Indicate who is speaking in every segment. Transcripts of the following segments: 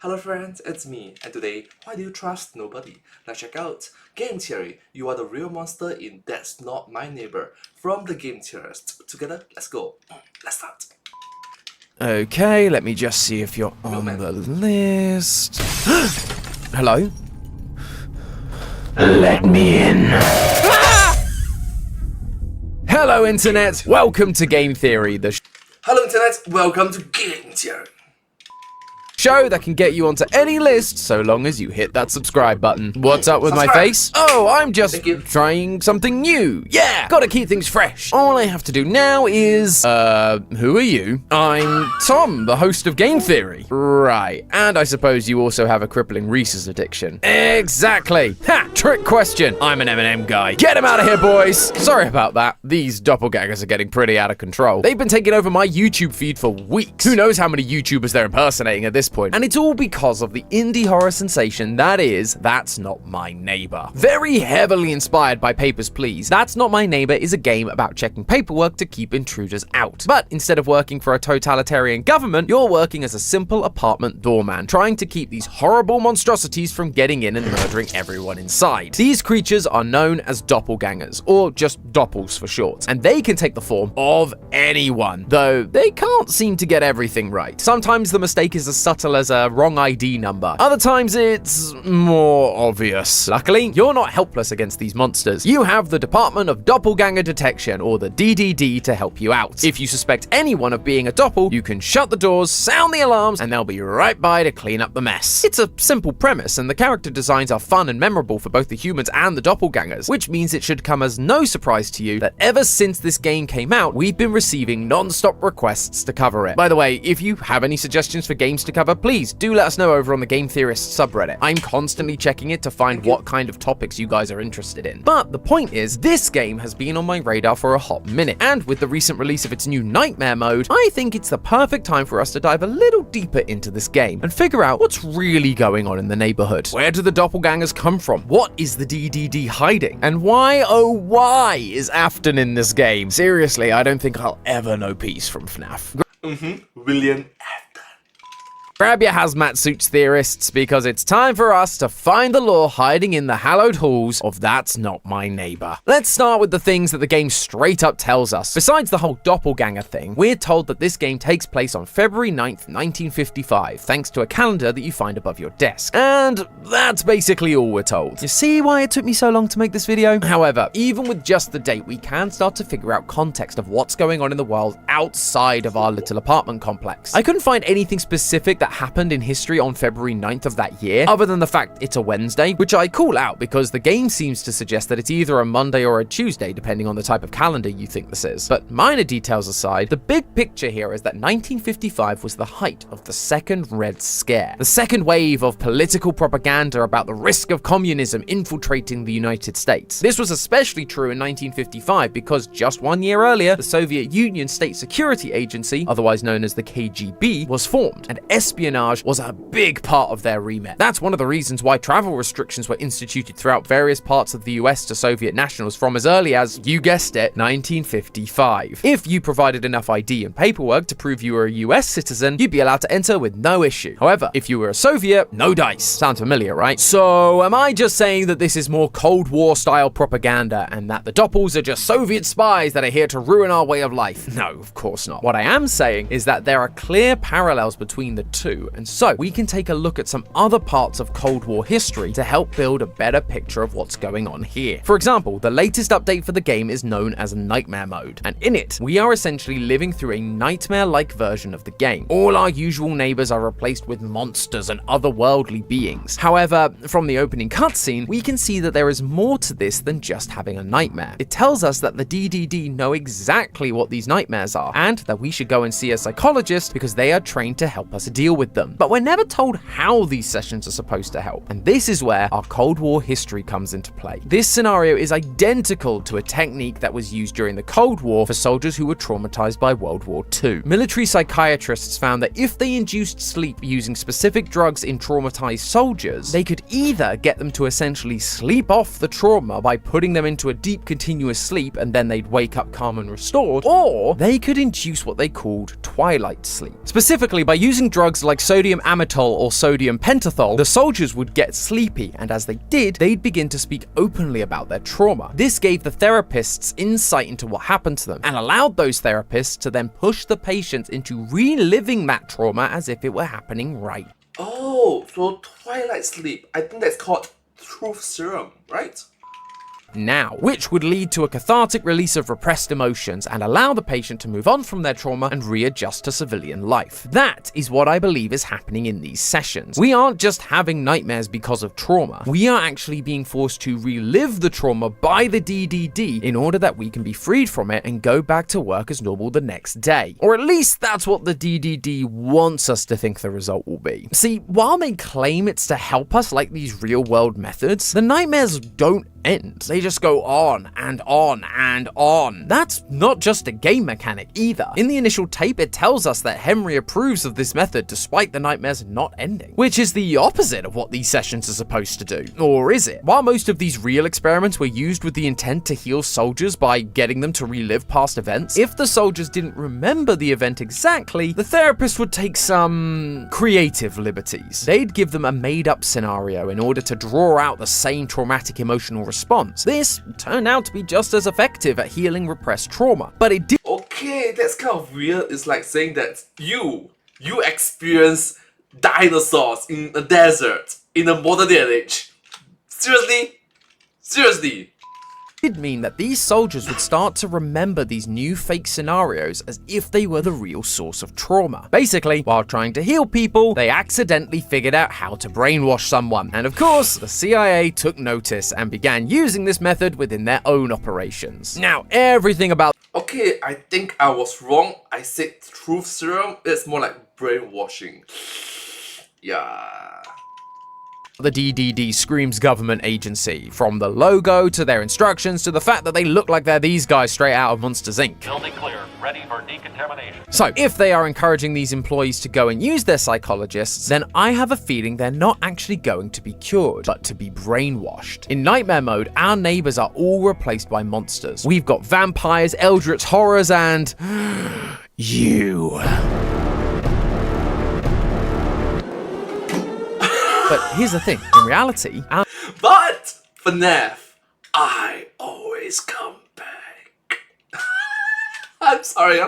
Speaker 1: Hello friends, it's me, and today, why do you trust nobody? Let's check out Game Theory. You are the real monster in That's Not My Neighbor from the Game Theorists. Together, let's go. Let's start.
Speaker 2: Okay, let me just see if you're on the list. Hello?
Speaker 3: Let me in.
Speaker 2: Hello, Internet! Welcome to Game Theory, the
Speaker 1: Hello Internet, welcome to Game Theory.
Speaker 2: show that can get you onto any list so long as you hit that subscribe button. What's up with my
Speaker 1: Subscribe.
Speaker 2: face? Oh, I'm just
Speaker 1: Thank you.
Speaker 2: trying something new. Yeah, gotta keep things fresh. All I have to do now is, who are you? I'm Tom, the host of Game Theory. Right, and I suppose you also have a crippling Reese's addiction. Exactly. Ha, trick question. I'm an M&M guy. Get him out of here, boys. Sorry about that. These doppelgangers are getting pretty out of control. They've been taking over my YouTube feed for weeks. Who knows how many YouTubers they're impersonating at this point. And it's all because of the indie horror sensation that is That's Not My Neighbor. Very heavily inspired by Papers, Please, That's Not My Neighbor is a game about checking paperwork to keep intruders out. But instead of working for a totalitarian government, you're working as a simple apartment doorman, trying to keep these horrible monstrosities from getting in and murdering everyone inside. These creatures are known as doppelgangers, or just doppels for short, and they can take the form of anyone, though they can't seem to get everything right. Sometimes the mistake is as subtle as a wrong ID number. Other times it's more obvious. Luckily, you're not helpless against these monsters. You have the Department of Doppelganger Detection, or the DDD, to help you out. If you suspect anyone of being a doppel, you can shut the doors, sound the alarms, and they'll be right by to clean up the mess. It's a simple premise, and the character designs are fun and memorable for both the humans and the doppelgangers, which means it should come as no surprise to you that ever since this game came out, we've been receiving non-stop requests to cover it. By the way, if you have any suggestions for games to cover, please do let us know over on the Game Theorists subreddit. I'm constantly checking it to find what kind of topics you guys are interested in. But the point is, this game has been on my radar for a hot minute, and with the recent release of its new Nightmare mode, I think it's the perfect time for us to dive a little deeper into this game and figure out what's really going on in the neighborhood. Where do the doppelgangers come from? What is the DDD hiding? And why, oh why, is Afton in this game? Seriously, I don't think I'll ever know peace from FNAF.
Speaker 1: William Afton.
Speaker 2: Grab your hazmat suits, theorists, because it's time for us to find the lore hiding in the hallowed halls of That's Not My Neighbor. Let's start with the things that the game straight up tells us. Besides the whole doppelganger thing, we're told that this game takes place on February 9th, 1955, thanks to a calendar that you find above your desk. And that's basically all we're told. You see why it took me so long to make this video? However, even with just the date, we can start to figure out context of what's going on in the world outside of our little apartment complex. I couldn't find anything specific that happened in history on February 9th of that year, other than the fact it's a Wednesday, which I call out because the game seems to suggest that it's either a Monday or a Tuesday, depending on the type of calendar you think this is. But minor details aside, the big picture here is that 1955 was the height of the Second Red Scare, the second wave of political propaganda about the risk of communism infiltrating the United States. This was especially true in 1955 because just 1 year earlier, the Soviet Union State Security Agency, otherwise known as the KGB, was formed, and espionage was a big part of their remit. That's one of the reasons why travel restrictions were instituted throughout various parts of the US to Soviet nationals from as early as, you guessed it, 1955. If you provided enough ID and paperwork to prove you were a US citizen, you'd be allowed to enter with no issue. However, if you were a Soviet, no dice. Sounds familiar, right? So, am I just saying that this is more Cold War style propaganda and that the doppels are just Soviet spies that are here to ruin our way of life? No, of course not. What I am saying is that there are clear parallels between the two, and so we can take a look at some other parts of Cold War history to help build a better picture of what's going on here. For example, the latest update for the game is known as Nightmare Mode, and in it, we are essentially living through a nightmare-like version of the game. All our usual neighbors are replaced with monsters and otherworldly beings. However, from the opening cutscene, we can see that there is more to this than just having a nightmare. It tells us that the DDD know exactly what these nightmares are, and that we should go and see a psychologist because they are trained to help us deal with them. But we're never told how these sessions are supposed to help, and this is where our Cold War history comes into play. This scenario is identical to a technique that was used during the Cold War for soldiers who were traumatized by World War II. Military psychiatrists found that if they induced sleep using specific drugs in traumatized soldiers, they could either get them to essentially sleep off the trauma by putting them into a deep continuous sleep and then they'd wake up calm and restored, or they could induce what they called twilight sleep. Specifically, by using drugs like sodium amytal or sodium pentothal, the soldiers would get sleepy, and as they did, they'd begin to speak openly about their trauma. This gave the therapists insight into what happened to them, and allowed those therapists to then push the patients into reliving that trauma as if it were happening right.
Speaker 1: Oh, so twilight sleep. I think that's called truth serum, right?
Speaker 2: Now, which would lead to a cathartic release of repressed emotions and allow the patient to move on from their trauma and readjust to civilian life. That is what I believe is happening in these sessions. We aren't just having nightmares because of trauma. We are actually being forced to relive the trauma by the DDD in order that we can be freed from it and go back to work as normal the next day. Or at least that's what the DDD wants us to think the result will be. See, while they claim it's to help us like these real-world methods, the nightmares don't end. They just go on and on and on. That's not just a game mechanic either. In the initial tape, it tells us that Henry approves of this method despite the nightmares not ending, which is the opposite of what these sessions are supposed to do. Or is it? While most of these real experiments were used with the intent to heal soldiers by getting them to relive past events, if the soldiers didn't remember the event exactly, the therapist would take some creative liberties. They'd give them a made-up scenario in order to draw out the same traumatic emotional response. This turned out to be just as effective at healing repressed trauma, but it did.
Speaker 1: Okay, that's kind of weird. It's like saying that you experience dinosaurs in a desert in a modern day and age. Seriously? Seriously?
Speaker 2: Did mean that these soldiers would start to remember these new fake scenarios as if they were the real source of trauma. Basically, while trying to heal people, they accidentally figured out how to brainwash someone. And of course, the CIA took notice and began using this method within their own operations. Now, everything about
Speaker 1: Okay, I think I was wrong. I said truth serum. It's more like brainwashing. Yeah.
Speaker 2: the DDD screams government agency, from the logo to their instructions to the fact that they look like they're these guys straight out of Monsters Inc.
Speaker 3: Building clear, ready for decontamination.
Speaker 2: So, if they are encouraging these employees to go and use their psychologists, then I have a feeling they're not actually going to be cured, but to be brainwashed. In Nightmare Mode, our neighbors are all replaced by monsters. We've got vampires, eldritch horrors, and you. But here's the thing, in reality, our
Speaker 1: But FNAF, I always come back. I'm sorry.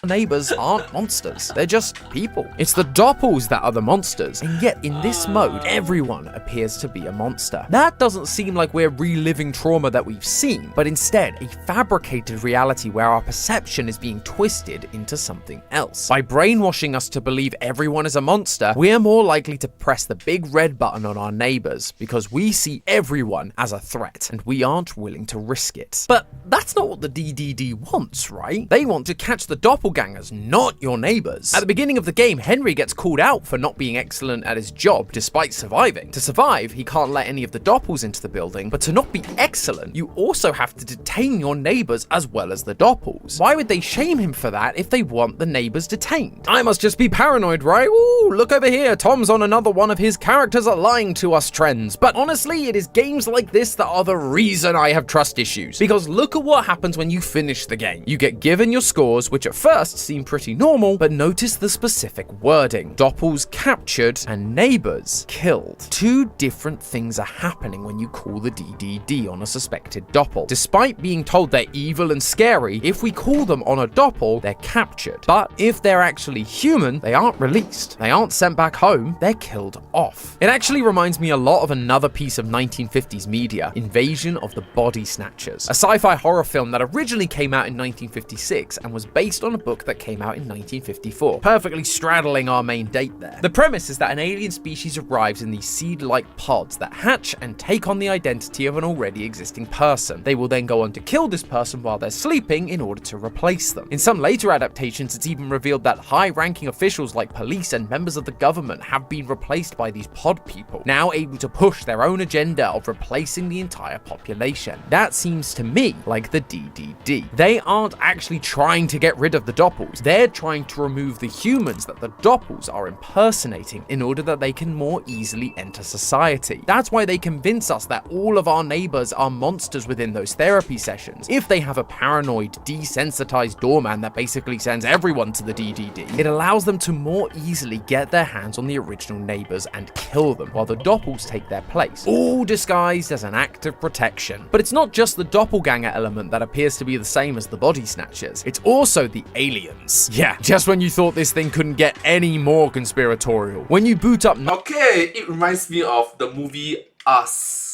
Speaker 2: neighbors aren't monsters, they're just people. It's the doppels that are the monsters, and yet in this mode, everyone appears to be a monster. That doesn't seem like we're reliving trauma that we've seen, but instead a fabricated reality where our perception is being twisted into something else. By brainwashing us to believe everyone is a monster, we're more likely to press the big red button on our neighbors because we see everyone as a threat, and we aren't willing to risk it. But that's not what the DDD wants, right? They want to catch the doppelgangers, not your neighbors. At the beginning of the game, Henry gets called out for not being excellent at his job despite surviving. To survive, he can't let any of the doppels into the building, but to not be excellent, you also have to detain your neighbors as well as the doppels. Why would they shame him for that if they want the neighbors detained? I must just be paranoid, right? Ooh, look over here, Tom's on another one of his characters are lying to us trends. But honestly, it is games like this that are the reason I have trust issues. Because look at what happens when you finish the game. You get given your scores, which at first seem pretty normal, but notice the specific wording. Doppels captured and neighbors killed. Two different things are happening when you call the DDD on a suspected doppel. Despite being told they're evil and scary, if we call them on a doppel, they're captured. But if they're actually human, they aren't released. They aren't sent back home, they're killed off. It actually reminds me a lot of another piece of 1950s media, Invasion of the Body Snatchers, a sci-fi horror film that originally came out in 1956 and was based on a book that came out in 1954, perfectly straddling our main date there. The premise is that an alien species arrives in these seed-like pods that hatch and take on the identity of an already existing person. They will then go on to kill this person while they're sleeping in order to replace them. In some later adaptations, it's even revealed that high-ranking officials like police and members of the government have been replaced by these pod people, now able to push their own agenda of replacing the entire population. That seems to me like the DDD. They aren't actually trying to get rid of the Doppels. They're trying to remove the humans that the Doppels are impersonating in order that they can more easily enter society. That's why they convince us that all of our neighbors are monsters within those therapy sessions. If they have a paranoid, desensitized doorman that basically sends everyone to the DDD, it allows them to more easily get their hands on the original neighbors and kill them, while the Doppels take their place, all disguised as an act of protection. But it's not just the doppelganger element that appears to be the same as the body snatchers, it's also the aliens. Yeah, just when you thought this thing couldn't get any more conspiratorial. When you boot up
Speaker 1: Okay, it reminds me of the movie Us.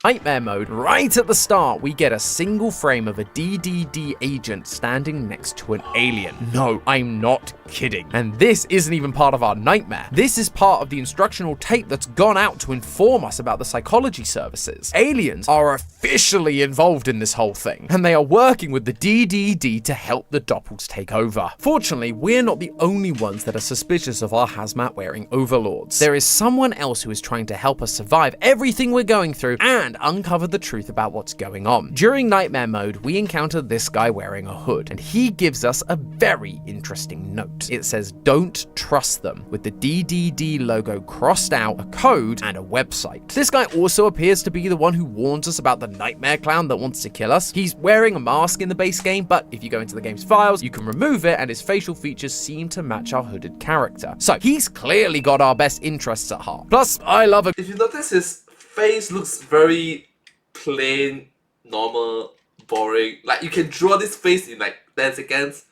Speaker 2: Nightmare mode, right at the start, we get a single frame of a DDD agent standing next to an alien. No, I'm not kidding. And this isn't even part of our nightmare. This is part of the instructional tape that's gone out to inform us about the psychology services. Aliens are officially involved in this whole thing, and they are working with the DDD to help the Doppels take over. Fortunately, we're not the only ones that are suspicious of our hazmat-wearing overlords. There is someone else who is trying to help us survive everything we're going through and uncover the truth about what's going on. During Nightmare mode, we encounter this guy wearing a hood, and he gives us a very interesting note. It says, "Don't trust them," with the DDD logo crossed out, a code, and a website. This guy also appears to be the one who warns us about the nightmare clown that wants to kill us. He's wearing a mask in the base game, but if you go into the game's files, you can remove it, and his facial features seem to match our hooded character. So he's clearly got our best interests at heart. Plus, I love a
Speaker 1: If you notice, his face looks very plain, normal, boring. Like, you can draw this face in like 10 seconds.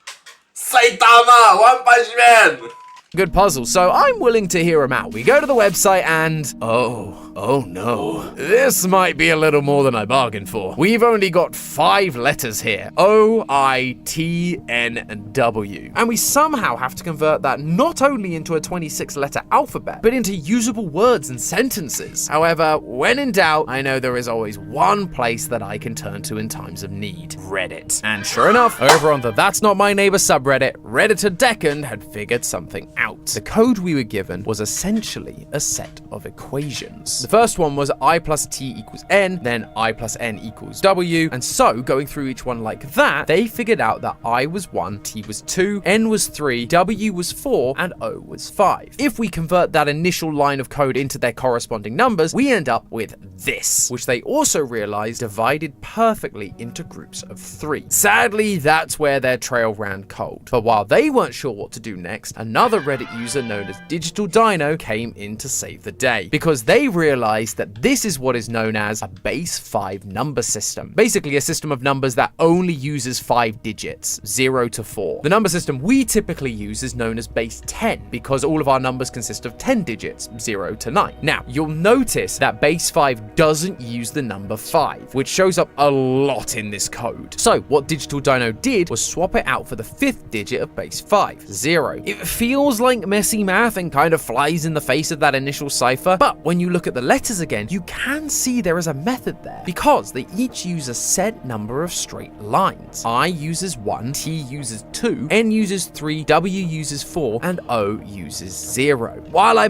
Speaker 1: Saitama! One Punch Man!
Speaker 2: good puzzle, so I'm willing to hear him out. We go to the website and oh no, this might be a little more than I bargained for. We've only got 5 letters here: O, I, T, N, and W, and we somehow have to convert that not only into a 26-letter alphabet, but into usable words and sentences. However, when in doubt, I know there is always one place that I can turn to in times of need: Reddit. And sure enough, over on the That's Not My Neighbor subreddit, Redditor Deccan had figured something out. The code we were given was essentially a set of equations. The first one was I plus T equals N, then I plus N equals W, and so going through each one like that, they figured out that I was 1, T was 2, N was 3, W was 4, and O was 5. If we convert that initial line of code into their corresponding numbers, we end up with this, which they also realized divided perfectly into groups of 3. Sadly, that's where their trail ran cold. But while they weren't sure what to do next, another Reddit user known as Digital Dino came in to save the day, because they realized that this is what is known as a base 5 number system. Basically a system of numbers that only uses 5 digits, 0 to 4. The number system we typically use is known as base 10, because all of our numbers consist of 10 digits, 0 to 9. Now, you'll notice that base 5 doesn't use the number 5, which shows up a lot in this code. So what Digital Dino did was swap it out for the 5th digit of base 5, 0. It feels like messy math and kind of flies in the face of that initial cipher, but when you look at the letters again, you can see there is a method there, because they each use a set number of straight lines. I uses 1, T uses 2, N uses 3, W uses 4, and O uses 0. While I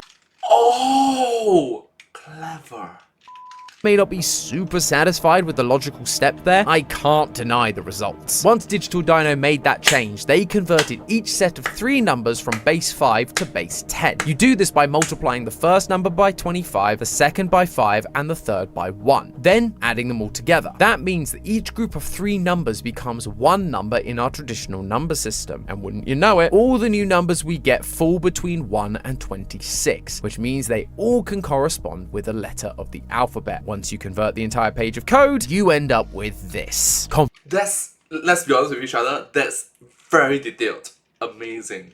Speaker 1: Clever.
Speaker 2: may not be super satisfied with the logical step there, I can't deny the results. Once Digital Dino made that change, they converted each set of 3 numbers from base 5 to base 10. You do this by multiplying the first number by 25, the second by 5, and the third by 1, then adding them all together. That means that each group of 3 numbers becomes one number in our traditional number system, and wouldn't you know it, all the new numbers we get fall between 1 and 26, which means they all can correspond with a letter of the alphabet. Once you convert the entire page of code, you end up with this.
Speaker 1: Let's be honest with each other, that's very detailed. Amazing.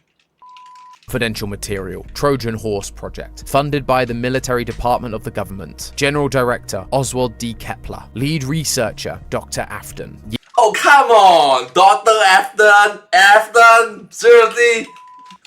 Speaker 2: Confidential material, Trojan Horse Project, funded by the Military Department of the Government. General Director, Oswald D. Kepler. Lead Researcher, Dr. Afton.
Speaker 1: Oh, come on! Dr. Afton! Seriously?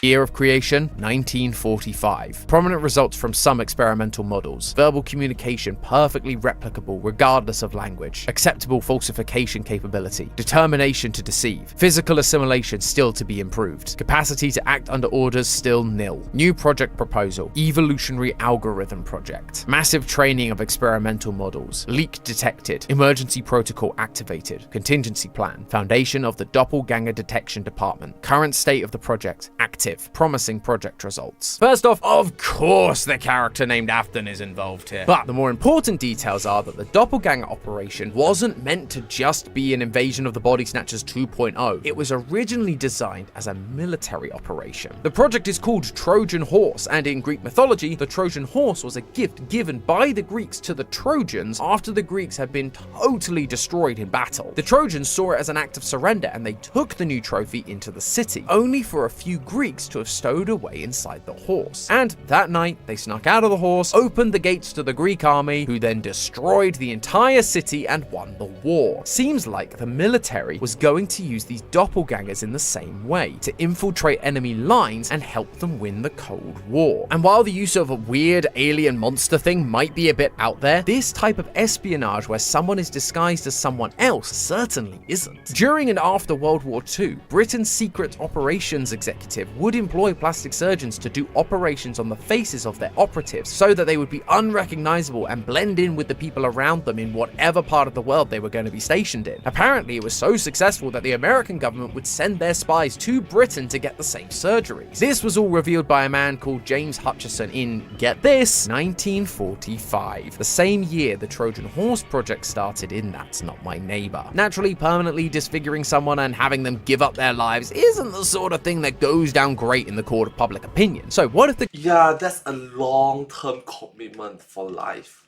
Speaker 2: Year of creation, 1945. Prominent results from some experimental models. Verbal communication perfectly replicable regardless of language. Acceptable falsification capability. Determination to deceive. Physical assimilation still to be improved. Capacity to act under orders still nil. New project proposal. Evolutionary algorithm project. Massive training of experimental models. Leak detected. Emergency protocol activated. Contingency plan. Foundation of the Doppelganger Detection Department. Current state of the project. Active. Promising project results. First off, of course the character named Afton is involved here. But the more important details are that the Doppelganger operation wasn't meant to just be an invasion of the Body Snatchers 2.0. It was originally designed as a military operation. The project is called Trojan Horse, and in Greek mythology, the Trojan Horse was a gift given by the Greeks to the Trojans after the Greeks had been totally destroyed in battle. The Trojans saw it as an act of surrender, and they took the new trophy into the city, only for a few Greeks to have stowed away inside the horse. And that night, they snuck out of the horse, opened the gates to the Greek army, who then destroyed the entire city and won the war. Seems like the military was going to use these doppelgangers in the same way, to infiltrate enemy lines and help them win the Cold War. And while the use of a weird alien monster thing might be a bit out there, this type of espionage where someone is disguised as someone else certainly isn't. During and after World War II, Britain's secret operations executive would employ plastic surgeons to do operations on the faces of their operatives so that they would be unrecognizable and blend in with the people around them in whatever part of the world they were going to be stationed in. Apparently, it was so successful that the American government would send their spies to Britain to get the same surgeries. This was all revealed by a man called James Hutchison in, get this, 1945. The same year the Trojan Horse project started in That's Not My Neighbor. Naturally, permanently disfiguring someone and having them give up their lives isn't the sort of thing that goes down great in the court of public opinion. So what if the
Speaker 1: Yeah, that's a long-term commitment for life.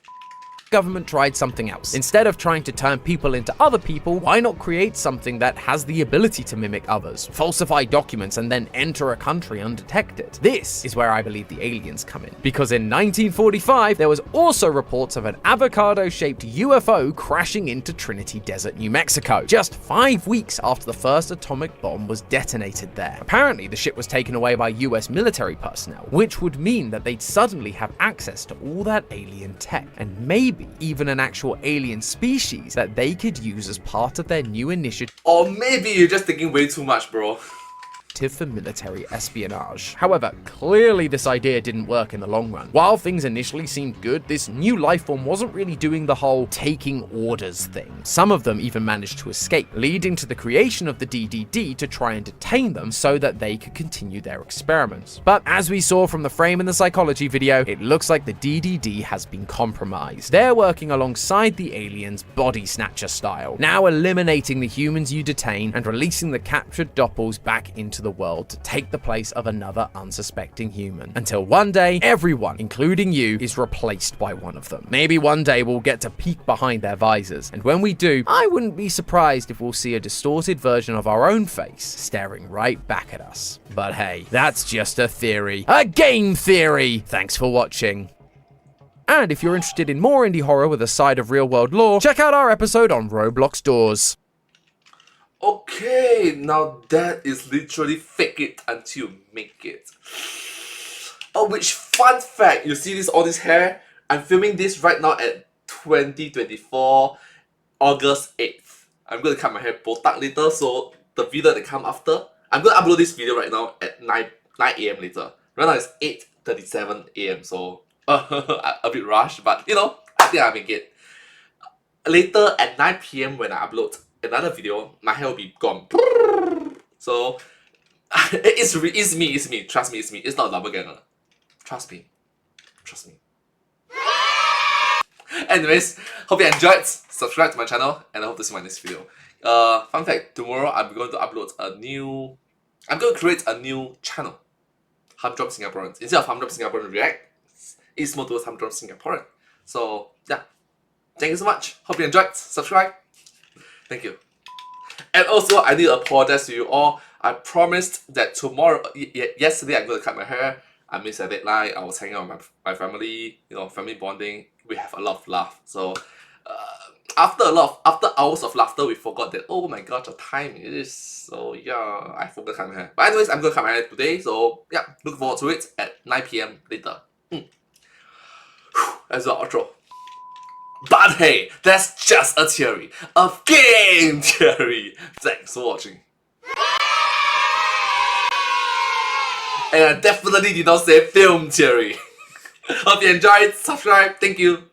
Speaker 2: government tried something else? Instead of trying to turn people into other people, why not create something that has the ability to mimic others, falsify documents, and then enter a country undetected? This is where I believe the aliens come in. Because in 1945, there was also reports of an avocado-shaped UFO crashing into Trinity Desert, New Mexico, just 5 weeks after the first atomic bomb was detonated there. Apparently, the ship was taken away by US military personnel, which would mean that they'd suddenly have access to all that alien tech, and maybe even an actual alien species that they could use as part of their new initiative
Speaker 1: Or maybe you're just thinking way too much, bro.
Speaker 2: for military espionage. However, clearly this idea didn't work in the long run. While things initially seemed good, this new life form wasn't really doing the whole taking orders thing. Some of them even managed to escape, leading to the creation of the DDD to try and detain them so that they could continue their experiments. But as we saw from the frame in the psychology video, it looks like the DDD has been compromised. They're working alongside the aliens body snatcher style, now eliminating the humans you detain and releasing the captured doppels back into the world to take the place of another unsuspecting human. Until one day, everyone, including you, is replaced by one of them. Maybe one day we'll get to peek behind their visors, and when we do, I wouldn't be surprised if we'll see a distorted version of our own face staring right back at us. But hey, that's just a theory. A game theory! Thanks for watching. And if you're interested in more indie horror with a side of real-world lore, check out our episode on Roblox Doors.
Speaker 1: Okay, now that is literally fake it until you make it. Oh, which fun fact, you see all this hair? I'm filming this right now at 2024, August 8th. I'm going to cut my hair botak later, so the video that come after, I'm going to upload this video right now at 9 a.m. later. Right now it's 8:37 a.m, so a bit rushed, but you know, I think I'll make it. Later at 9 p.m. when I upload another video, my hair will be gone. So it's me. Trust me, it's me. It's not a doppelganger. Trust me. Anyways, hope you enjoyed. Subscribe to my channel, and I hope to see you in my next video. Fun fact: tomorrow I'm going to create a new channel, Humdrum Singaporeans. Instead of Humdrum Singaporean React, it's more towards Humdrum Singaporean. So yeah, thank you so much. Hope you enjoyed. Subscribe. Thank you. And also, I need to apologize to you all. I promised that tomorrow, yesterday, I'm going to cut my hair. I missed a deadline. I was hanging out with my family, family bonding. We have a lot of laugh. So, after hours of laughter, we forgot that, oh my god, the time is. So yeah, I forgot cut my hair. But anyways, I'm gonna cut my hair today. So yeah, look forward to it at 9 p.m. later. That's the outro. But hey, that's just a theory. A game theory. Thanks for watching. And I definitely did not say film theory. Hope you enjoyed. Subscribe. Thank you.